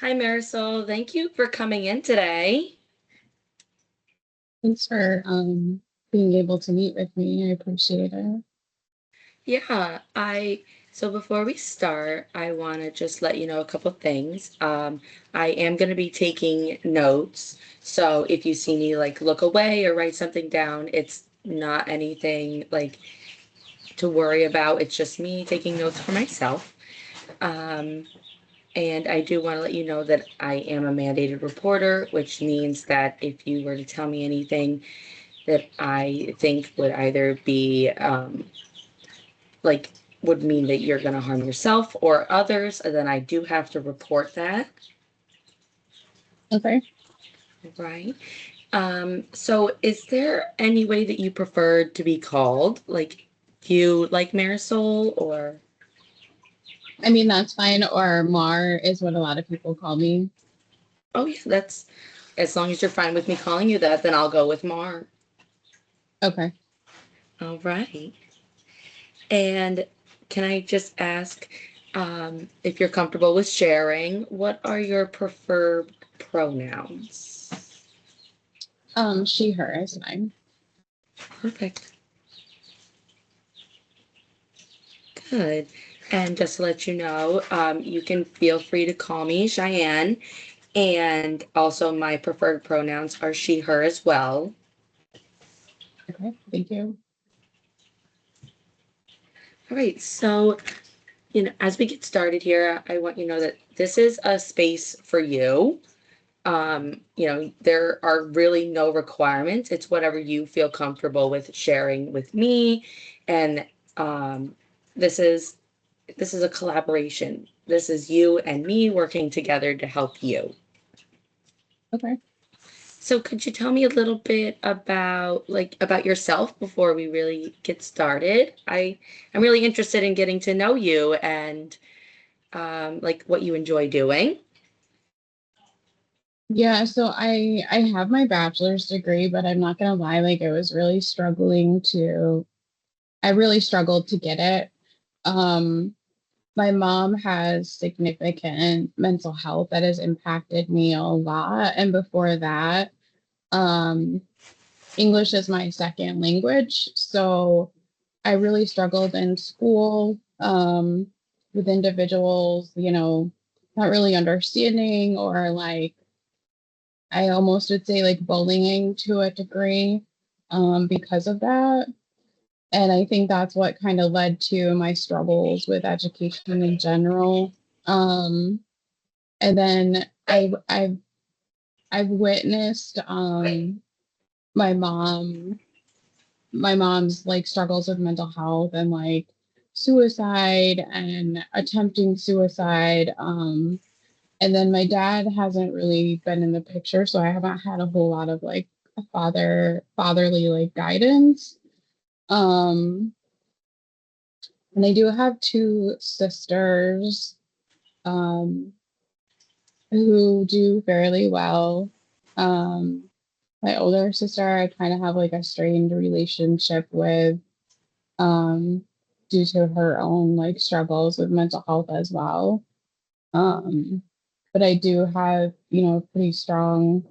Hi, Marisol. Thank you for coming in today. Thanks for being able to meet with me. I appreciate it. Yeah, so before we start, I want to just let you know a couple things. I am going to be taking notes. So if you see me like look away or write something down, it's not anything like to worry about. It's just me taking notes for myself. Um, and I do want to let you know that I am a mandated reporter, which means that if you were to tell me anything that I think would either be like would mean that you're going to harm yourself or others, then I do have to report that, Okay. right? So is there any way that you prefer to be called? Like you like Marisol or I mean, that's fine. Or Mar is what a lot of people call me. oh yeah, that's as long as you're fine with me calling you that, then I'll go with Mar. Okay. All right. And can I just ask if you're comfortable with sharing, what are your preferred pronouns? She, her is fine. Perfect. Good. And just to let you know, you can feel free to call me Cheyenne. And also, my preferred pronouns are she, her as well. Okay. Thank you. All right. So, as we get started here, I want you to know that this is a space for you. There are really no requirements. It's whatever you feel comfortable with sharing with me. And um, this is this is a collaboration. This is you and me working together to help you. Okay. So could you tell me a little bit about yourself before we really get started? I'm really interested in getting to know you and like what you enjoy doing. Yeah, so I have my bachelor's degree, but I'm not gonna lie, like I really struggled to get it. Um, my mom has significant mental health that has impacted me a lot. And before that, um, English is my second language. So I really struggled in school with individuals, not really understanding or like, I almost would say like bullying to a degree because of that. And I think that's what kind of led to my struggles with education in general. Um, and then I've witnessed my mom my mom's like struggles with mental health and like suicide and attempting suicide. And then my dad hasn't really been in the picture, so I haven't had a whole lot of like a fatherly like guidance. Um, and I do have two sisters um who do fairly well. Um, my older sister I kind of have like a strained relationship with um, due to her own like struggles with mental health as well. Um, but I do have, a pretty strong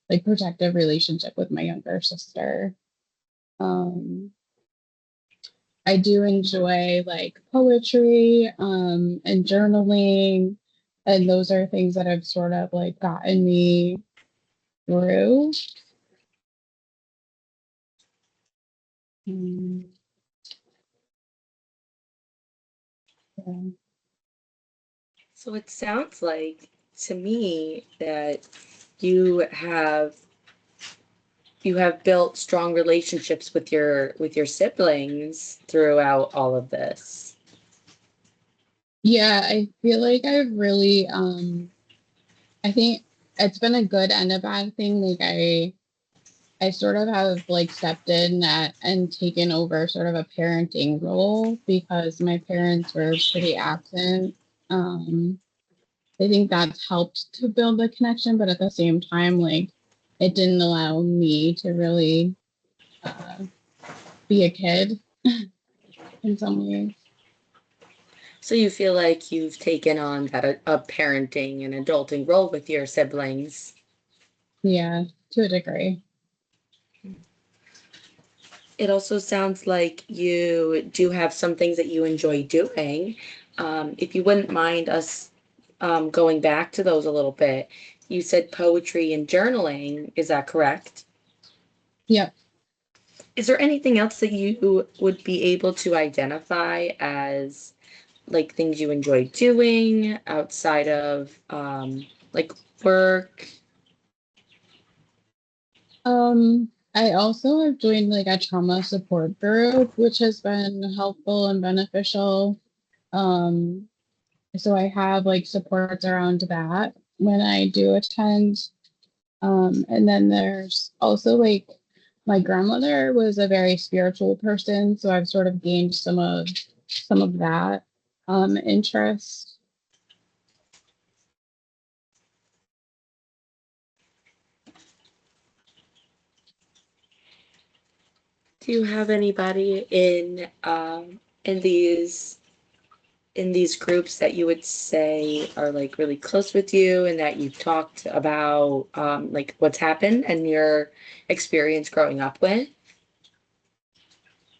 like protective relationship with my younger sister. Um, I do enjoy like poetry and journaling, and those are things that have sort of like gotten me through. Mm, yeah. So it sounds like to me that you have you have built strong relationships with your siblings throughout all of this. Yeah, I feel like I've really I think it's been a good and a bad thing. Like I sort of have like stepped in and taken over sort of a parenting role because my parents were pretty absent. Um, I think that's helped to build the connection, but at the same time, like it didn't allow me to really uh, be a kid in some ways. So you feel like you've taken on that a parenting and adulting role with your siblings. Yeah, to a degree. It also sounds like you do have some things that you enjoy doing. If you wouldn't mind us going back to those a little bit, you said poetry and journaling. Is that correct? Yep. Is there anything else that you would be able to identify as like things you enjoy doing outside of like work? I also have joined like a trauma support group, which has been helpful and beneficial. Um, so I have like supports around that when I do attend. And then there's also like my grandmother was a very spiritual person, so I've sort of gained some of that interest. Do you have anybody in these groups that you would say are like really close with you and that you've talked about like what's happened and your experience growing up with?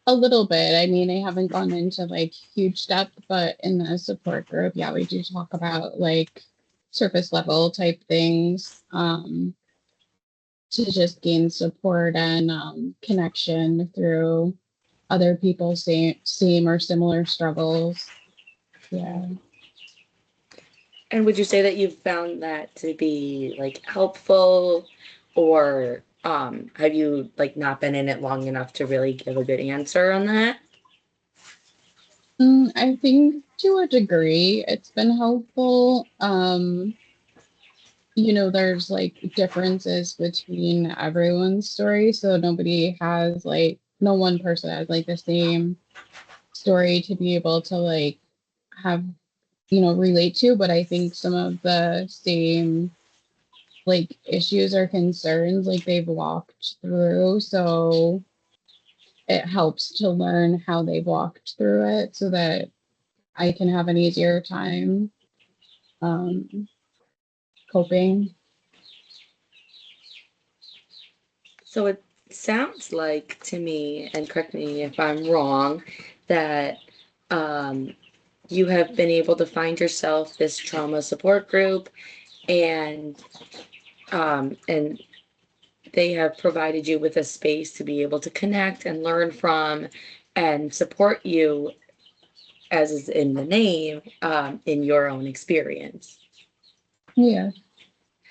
A little bit. I mean, I haven't gone into like huge depth, but in the support group, yeah, we do talk about like surface level type things to just gain support and connection through other people's same or similar struggles. Yeah. And would you say that you've found that to be like helpful, or have you like not been in it long enough to really give a good answer on that? I think to a degree it's been helpful. There's like differences between everyone's story, so nobody has like no one person has like the same story to be able to like have relate to, but I think some of the same like issues or concerns like they've walked through, so it helps to learn how they've walked through it so that I can have an easier time um, coping. So it sounds like to me, and correct me if I'm wrong, that um, you have been able to find yourself this trauma support group, and and they have provided you with a space to be able to connect and learn from and support you, as is in the name, in your own experience. Yeah,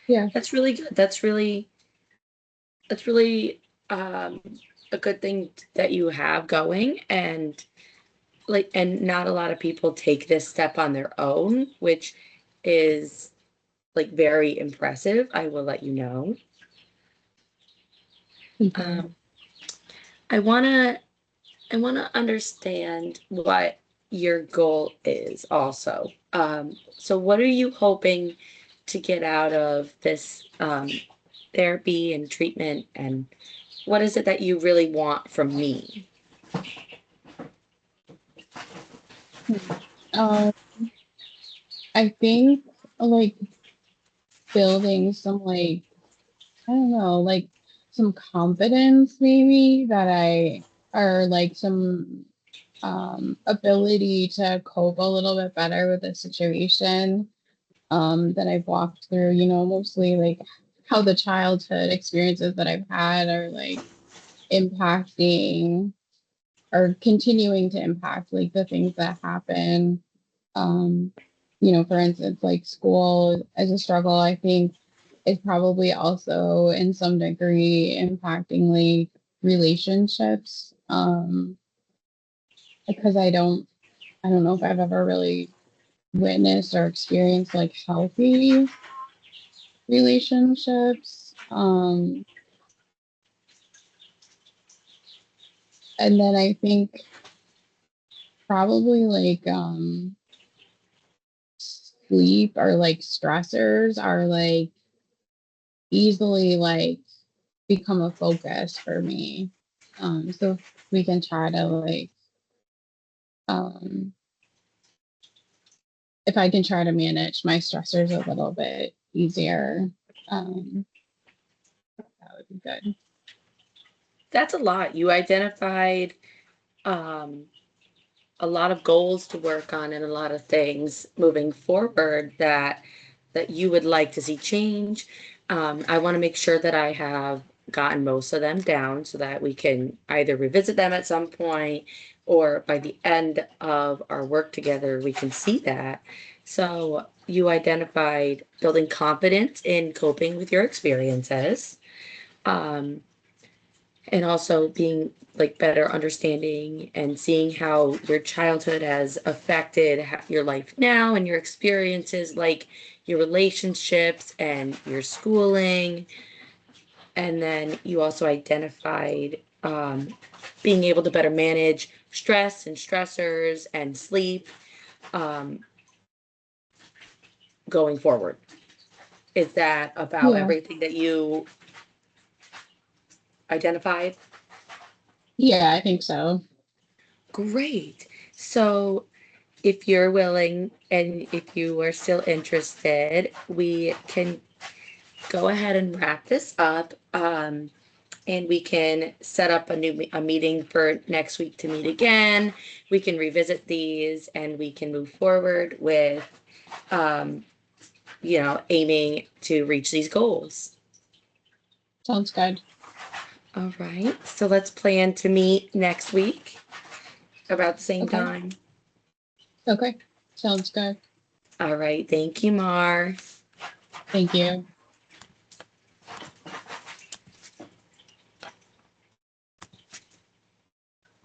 yeah. That's really good. That's really um, a good thing that you have going, and like, and not a lot of people take this step on their own, which is like very impressive. I will let you know. Thank you. Um, I wanna I wanna understand what your goal is also. So what are you hoping to get out of this therapy and treatment, and what is it that you really want from me? Um, I think like building some like I don't know, like some confidence maybe that I or like some ability to cope a little bit better with the situation that I've walked through, mostly like how the childhood experiences that I've had are like impacting or continuing to impact like the things that happen. Um, for instance, like school as a struggle, I think is probably also in some degree impacting like relationships. Because I don't know if I've ever really witnessed or experienced like healthy relationships. And then I think probably like sleep or like stressors are like easily like become a focus for me. So if we can try to like um if I can try to manage my stressors a little bit easier, um, that would be good. That's a lot. You identified um, a lot of goals to work on and a lot of things moving forward that you would like to see change. I want to make sure that I have gotten most of them down so that we can either revisit them at some point or by the end of our work together, we can see that. So you identified building confidence in coping with your experiences. Um, and also being like better understanding and seeing how your childhood has affected your life now and your experiences, like your relationships and your schooling. And then you also identified being able to better manage stress and stressors and sleep um, going forward. Is that about Yeah. everything that you identified? Yeah, I think so. Great. So if you're willing and if you are still interested, we can go ahead and wrap this up. And we can set up a meeting for next week to meet again. We can revisit these and we can move forward with, um, aiming to reach these goals. Sounds good. All right. So let's plan to meet next week about the same Okay. time. Okay. Sounds good. All right. Thank you, Mar. Thank you.